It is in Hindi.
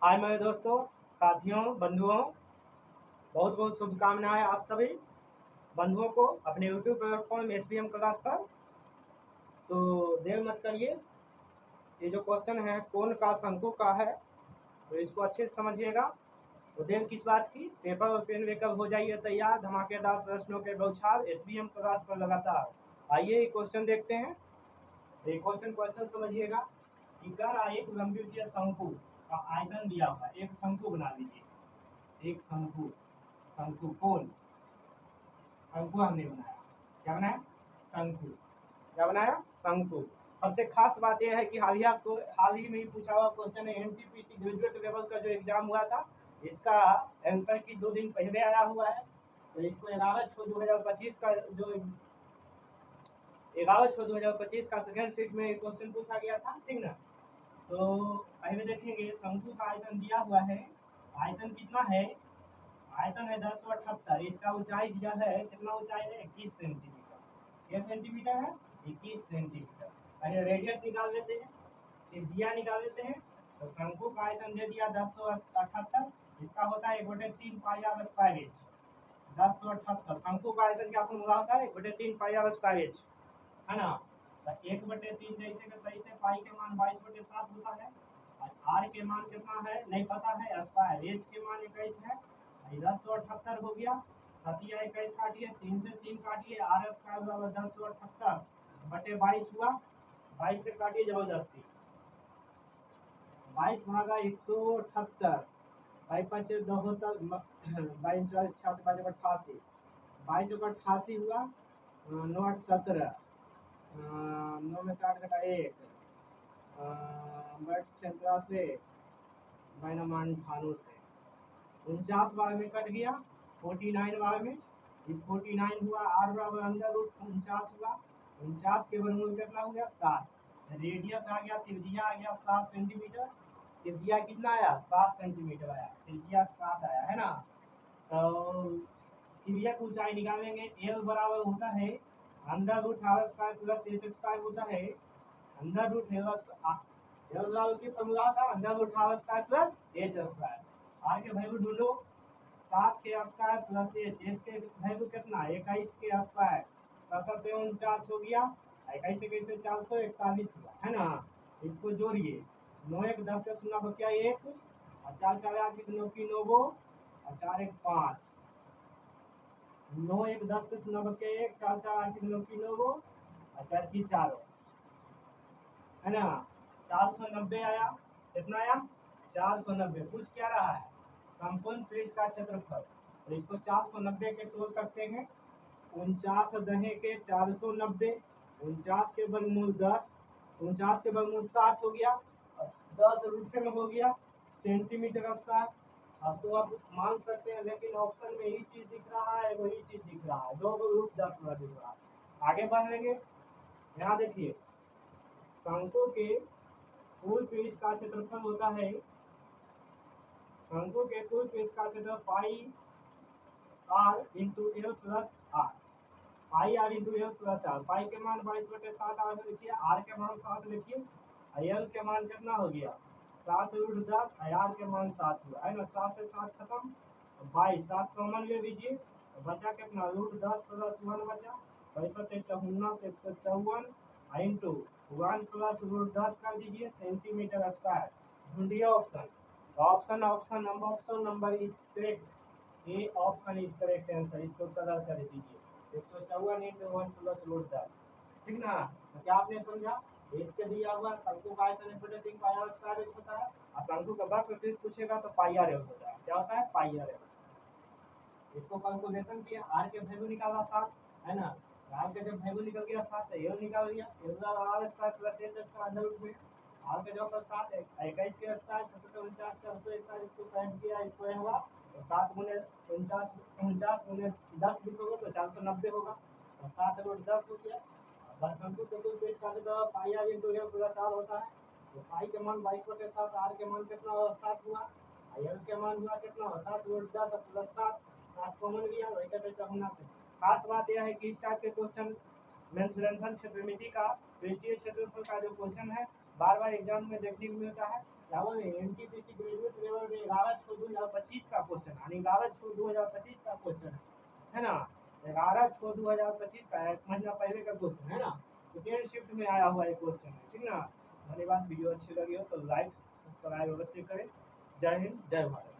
हाय मेरे दोस्तों, साथियों, बंधुओं, बहुत बहुत शुभकामनाएं आप सभी बंधुओं को अपने यूट्यूब प्लेटफॉर्म एसबीएम क्लास पर। तो देर मत करिए, ये जो क्वेश्चन है कौन का शंकु का है, तो इसको अच्छे से समझिएगा। तो देर किस बात की, पेपर और पेन लेकर हो जाइए तैयार। धमाकेदार प्रश्नों के बौछार एसबीएम क्लास पर लगातार। आइए ये क्वेश्चन देखते हैं। ये क्वेश्चन समझिएगा कि कर एक लंबवृत्तीय शंकु का आयतन दिया हुआ है। एक शंकु बना लीजिए, एक शंकु, शंकु कोण, शंकु हमने बनाया। क्या बनाया? शंकु। क्या बनाया? शंकु। सबसे खास बात यह है कि हाल ही में ही पूछा हुआ क्वेश्चन है। एनटीपीसी ग्रेजुएट लेवल का जो एग्जाम हुआ था, इसका आंसर की 2 दिन पहले आया हुआ है। तो इसको 11/6/2025 का जो 11/6/2025 का सेकेंड सीट में क्वेश्चन पूछा गया था, ठीक ना। तो पहले देखेंगे, शंकु का आयतन दिया हुआ है। आयतन कितना है? आयतन है 10/78। इसका ऊंचाई दिया है, कितना ऊंचाई है? 21 सेंटीमीटर। क्या सेंटीमीटर है? 21 सेंटीमीटर। पहले रेडियस निकाल लेते हैं, त्रिज्या निकाल लेते हैं। तो शंकु का आयतन दे दिया 10/78। इसका होता है 1/3 पाई आर स्क्वायर एच। 10/78 शंकु का आयतन क्या फॉर्मूला होता है? 1/3 पाई आर स्क्वायर एच, है ना। तो 1/3 जैसे का तैसे, पाई के मान 22/7 होता है। और आर के मान कितना है नहीं पता है, स्क्वायर एच के मान 21 है। 10/78 हो गया, 7 21 काटिए, 3 से 3 काटिए, आर स्क्वायर बराबर 10/78/22 हुआ। 22 से काटिए जबरदस्ती, 22 भागा 178, 22 22 88, 22 हुआ। 9 8 17, 9 में से 8 घटा 1, बट 87, -98 से 49 बार में कट गया, 49 बार में। 49 हुआ, आर बराबर अंडर रूट 49 हुआ। 49 के वर्गमूल कितना हो गया? 7। रेडियस आ गया, त्रिज्या आ गया 7 सेंटीमीटर। त्रिज्या कितना आया? 7 सेंटीमीटर आया, त्रिज्या 7 आया, है ना। तो त्रिज्या की ऊंचाई निकालेंगे। एल बराबर होता है under root R square plus H square होता है। अंडर रूट एल बराबर की फॉर्मूला था under root R square plus H square. R के वैल्यू ढूंढो, 7 के स्क्वायर प्लस एच। एच के वैल्यू कितना? 21 के स्क्वायर, 7 7 49 हो गया। 21 से कैसे 441 हुआ, है ना। इसको जोड़िए, 9 1 10 का 0 बचा 1, और 4 4 8 की 9 की 9 गो, और 4 1 5, 9 1 10 का 0 बचा 1, 4 4 8 की 9 की 9 गो, और 4 की 4, है ना। 490 आया। कितना आया? 490। पूछ क्या रहा है? संपूर्ण पृष्ठ का क्षेत्रफल। तो इसको 490 के तोड़ सकते हैं। 49 दहे के 490, 49 के वर्गमूल 10, 49 के वर्गमूल 7 हो गया, 10 रूट में हो गया सेंटीमीटर स्क्वायर। अब तो आप मान सकते हैं, लेकिन ऑप्शन में ही चीज दिख रहा है, वही चीज दिख रहा है, 2 रूट 10 वाला दिख रहा है। आगे बढ़ेंगे, यहाँ देखिए, शंकु के कुल पृष्ठ का क्षेत्रफल होता है, शंकु के कुल पृष्ठ का क्षेत्रफल pi r into l plus r. Pi r into l plus r. Pi के मान 22/7 आर लिखिए, आर के मान 7 लिखिए, एल के मान कितना हो गया? 7 रूट 10, आर के मान 7 हुआ, है ना। 7 से 7 खत्म, 22, 7 कॉमन ले लीजिए, तो बचा कितना? रूट 10 प्लस 1 बचा, 65 154 इंटू 1 प्लस रूट 10 कर दीजिए सेंटीमीटर स्क्वायर। ढूंढिए option. Option number is correct. A option is correct answer. इसको कलर कर दीजिए, 154 इंटू 1 प्लस रूट 10, ठीक ना। तो क्या आपने समझा? एच के दिया हुआ शंकु का आयतन 3 पाई आर स्क्वायर एच होता है, और शंकु का वक्र पूछेगा तो पाई आर एल होता है। क्या होता है? पाई आर एल। इसको कैलकुलेशन किया, आर के वैल्यू निकाला 7, है ना। आर का जब वैल्यू निकल गया 7, तो एल निकाल लिया, L R square plus H square under root में। आर का जो 7 है 21 के स्क्वायर 749 441 को काट दिया, इसको हुआ तो 7 गुने 49 गुने 10 लिखोगे तो 490 होगा, और 7 रूट 10 हो गया। बस शंकु के कुल पेज का तो pi r into l plus r होता है। तो पाई के मान 22/7, आर के मान कितना 7 हुआ, एल के मान हुआ कितना? 7 रूट 10 प्लस 7, 7 कॉमन लिया, वैसे तो होना से। खास बात यह है कि इस टाइप के क्वेश्चन मेंसुरेशन क्षेत्रमिति का पृष्ठीय क्षेत्रफल का जो क्वेश्चन है, बार बार एग्जाम में देखने को मिलता है। क्या बोल रहे हैं, एनटीपीसी ग्रेजुएट लेवल में 11/6/2025 का क्वेश्चन, यानी 11/6/2025 का क्वेश्चन है ना, 11/6/2025 का, एक महीना पहले का क्वेश्चन है ना, सेकेंड शिफ्ट में आया हुआ एक क्वेश्चन है, ठीक ना। धन्यवाद। वीडियो अच्छी लगी हो तो लाइक सब्सक्राइब अवश्य करें। जय हिंद, जय भारत।